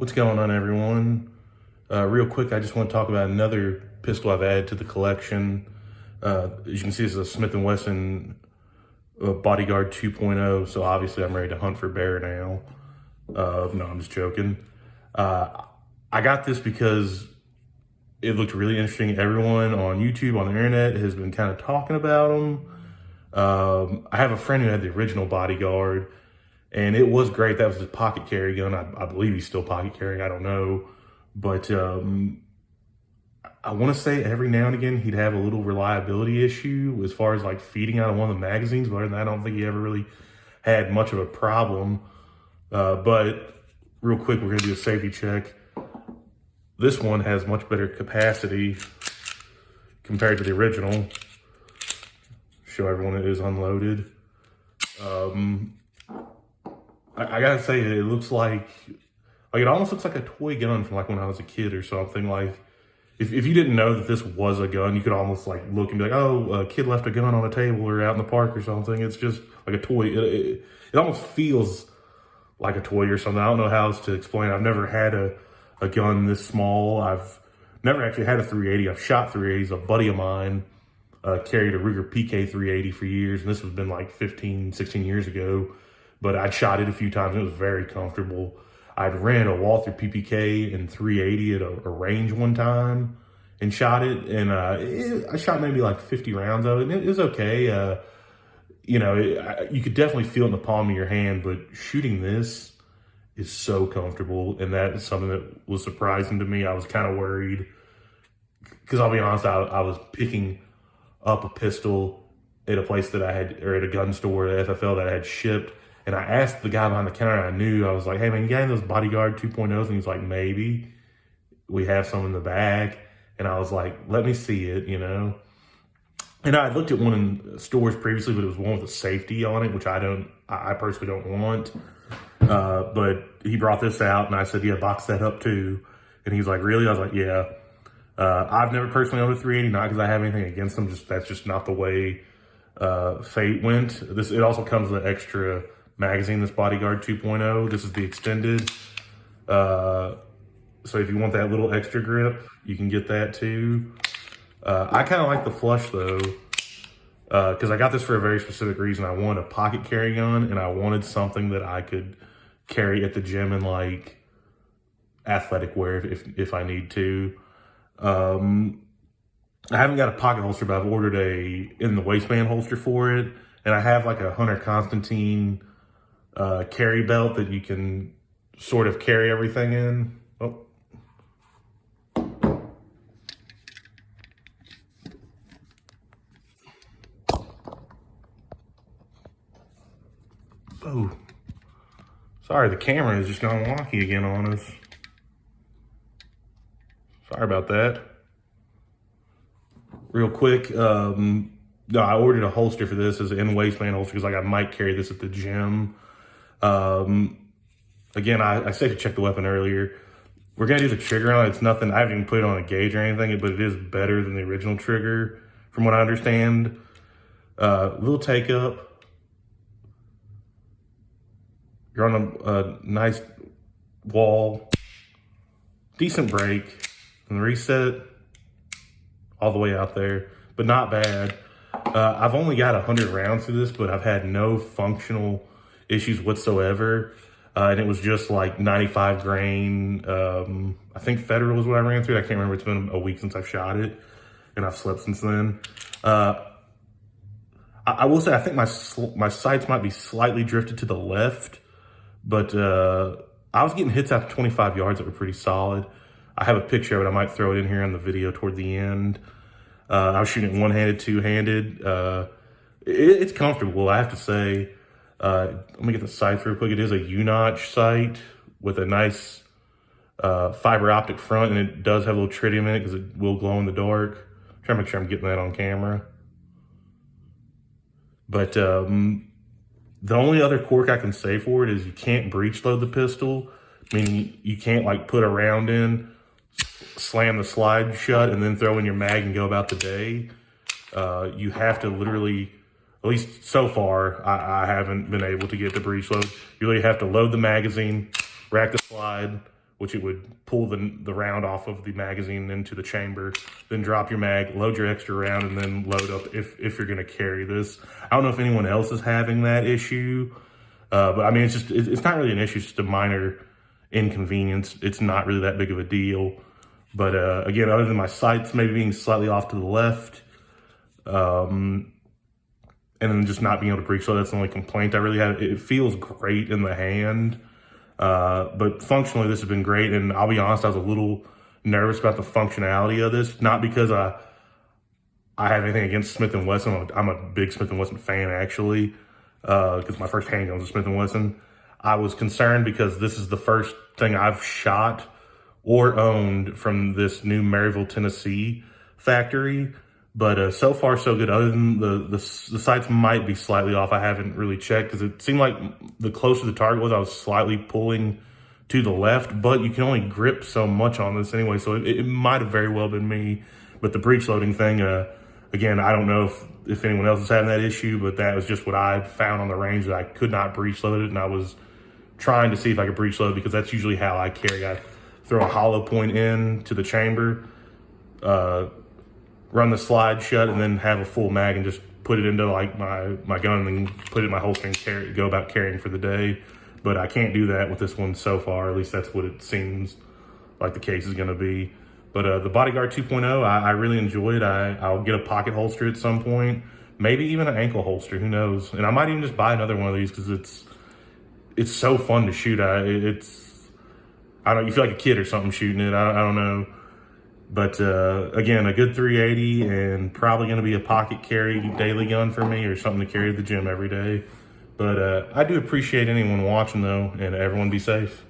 What's going on, everyone? Real quick, I just want to talk about another pistol I've added to the collection. As you can see, this is a Smith Wesson Bodyguard 2.0, so obviously I'm ready to hunt for bear now. No, I'm just joking. I got this because it looked really interesting. Everyone on YouTube, on the internet, has been kind of talking about them. I have a friend who had the original Bodyguard, and it was great. That was his pocket carry gun. I believe he's still pocket carrying. I don't know. But I want to say every now and again he'd have a little reliability issue as far as like feeding out of one of the magazines. But other than that, I don't think he ever really had much of a problem. But real quick, we're going to do a safety check. This one has much better capacity compared to the original. Show everyone it is unloaded. I gotta say, it looks like it almost looks like a toy gun from like when I was a kid or something. Like if you didn't know that this was a gun, you could almost like look and be like, oh, a kid left a gun on a table or out in the park or something. It's just like a toy. It almost feels like a toy or something. I don't know how else to explain it. I've never had a gun this small. I've never actually had a 380. I've shot 380s. A buddy of mine carried a Walther PK380 for years, and this has been like 15, 16 years ago. But I'd shot it a few times, and it was very comfortable. I'd ran a Walther PPK in 380 at a range one time and shot it, and I shot maybe like 50 rounds of it, and it was okay. You could definitely feel it in the palm of your hand, but shooting this is so comfortable, and that is something that was surprising to me. I was kind of worried, because I'll be honest, I was picking up a pistol at a place that I had, or at a gun store at FFL that I had shipped. And I asked the guy behind the counter, I knew, I was like, hey man, you got any of those Bodyguard 2.0s? And he's like, maybe. We have some in the bag. And I was like, let me see it, you know? And I looked at one in stores previously, but it was one with a safety on it, which I personally don't want. But he brought this out, and I said, yeah, box that up too. And he's like, really? I was like, yeah. I've never personally owned a 380, not because I have anything against them, that's just not the way fate went. It also comes with an extra magazine, this Bodyguard 2.0. This is the extended. So if you want that little extra grip, you can get that too. I kind of like the flush though, because I got this for a very specific reason. I wanted a pocket carry gun, and I wanted something that I could carry at the gym in like athletic wear if I need to. I haven't got a pocket holster, but I've ordered in the waistband holster for it. And I have like a Hunter Constantine carry belt that you can sort of carry everything in. Oh. Oh. Sorry, the camera is just gone wonky again on us. Sorry about that. Real quick, no, I ordered a holster for this as an waistband holster because like I might carry this at the gym. Again, I said to check the weapon earlier. We're gonna do the trigger on it. It's nothing, I haven't even put it on a gauge or anything, but it is better than the original trigger from what I understand. Little take up. You're on a nice wall. Decent break. And reset all the way out there, but not bad. I've only got 100 rounds to this, but I've had no functional issues whatsoever. And it was just like 95 grain. I think Federal is what I ran through. I can't remember. It's been a week since I've shot it, and I've slept since then. I will say I think my sights might be slightly drifted to the left, but I was getting hits out to 25 yards that were pretty solid. I have a picture of it. I might throw it in here on the video toward the end. I was shooting it one-handed, two-handed. It's comfortable, I have to say. Let me get the sight real quick. It is a U-notch sight with a nice fiber optic front, and it does have a little tritium in it because it will glow in the dark. I'm trying to make sure I'm getting that on camera. But the only other quirk I can say for it is you can't breech load the pistol, meaning you can't like put a round in, slam the slide shut, and then throw in your mag and go about the day. You have to literally, at least so far, I haven't been able to get the breech load. You really have to load the magazine, rack the slide, which it would pull the round off of the magazine into the chamber, then drop your mag, load your extra round, and then load up if you're gonna carry this. I don't know if anyone else is having that issue, but I mean, it's not really an issue, it's just a minor inconvenience. It's not really that big of a deal. But again, other than my sights maybe being slightly off to the left, and then just not being able to breach load, that's the only complaint I really have. It feels great in the hand. But functionally, this has been great, and I'll be honest, I was a little nervous about the functionality of this, not because I have anything against Smith Wesson. I'm a big Smith Wesson fan, actually, because my first handgun was a Smith Wesson. I was concerned because this is the first thing I've shot or owned from this new Maryville, Tennessee factory. But so far, so good. Other than the sights might be slightly off. I haven't really checked because it seemed like the closer the target was, I was slightly pulling to the left. But you can only grip so much on this anyway, so it might have very well been me. But the breech loading thing, again, I don't know if anyone else is having that issue, but that was just what I found on the range, that I could not breech load it, and I was trying to see if I could breech load, because that's usually how I carry. I throw a hollow point in to the chamber, run the slide shut, and then have a full mag and just put it into like my gun and then put it in my holster and go about carrying for the day. But I can't do that with this one so far. At least that's what it seems like the case is going to be. But the Bodyguard 2.0, I really enjoy it. I'll get a pocket holster at some point, maybe even an ankle holster, who knows. And I might even just buy another one of these because it's so fun to shoot. I don't know, you feel like a kid or something shooting it. I don't know. But again, a good 380, and probably going to be a pocket carry daily gun for me, or something to carry to the gym every day. But I do appreciate anyone watching, though, and everyone be safe.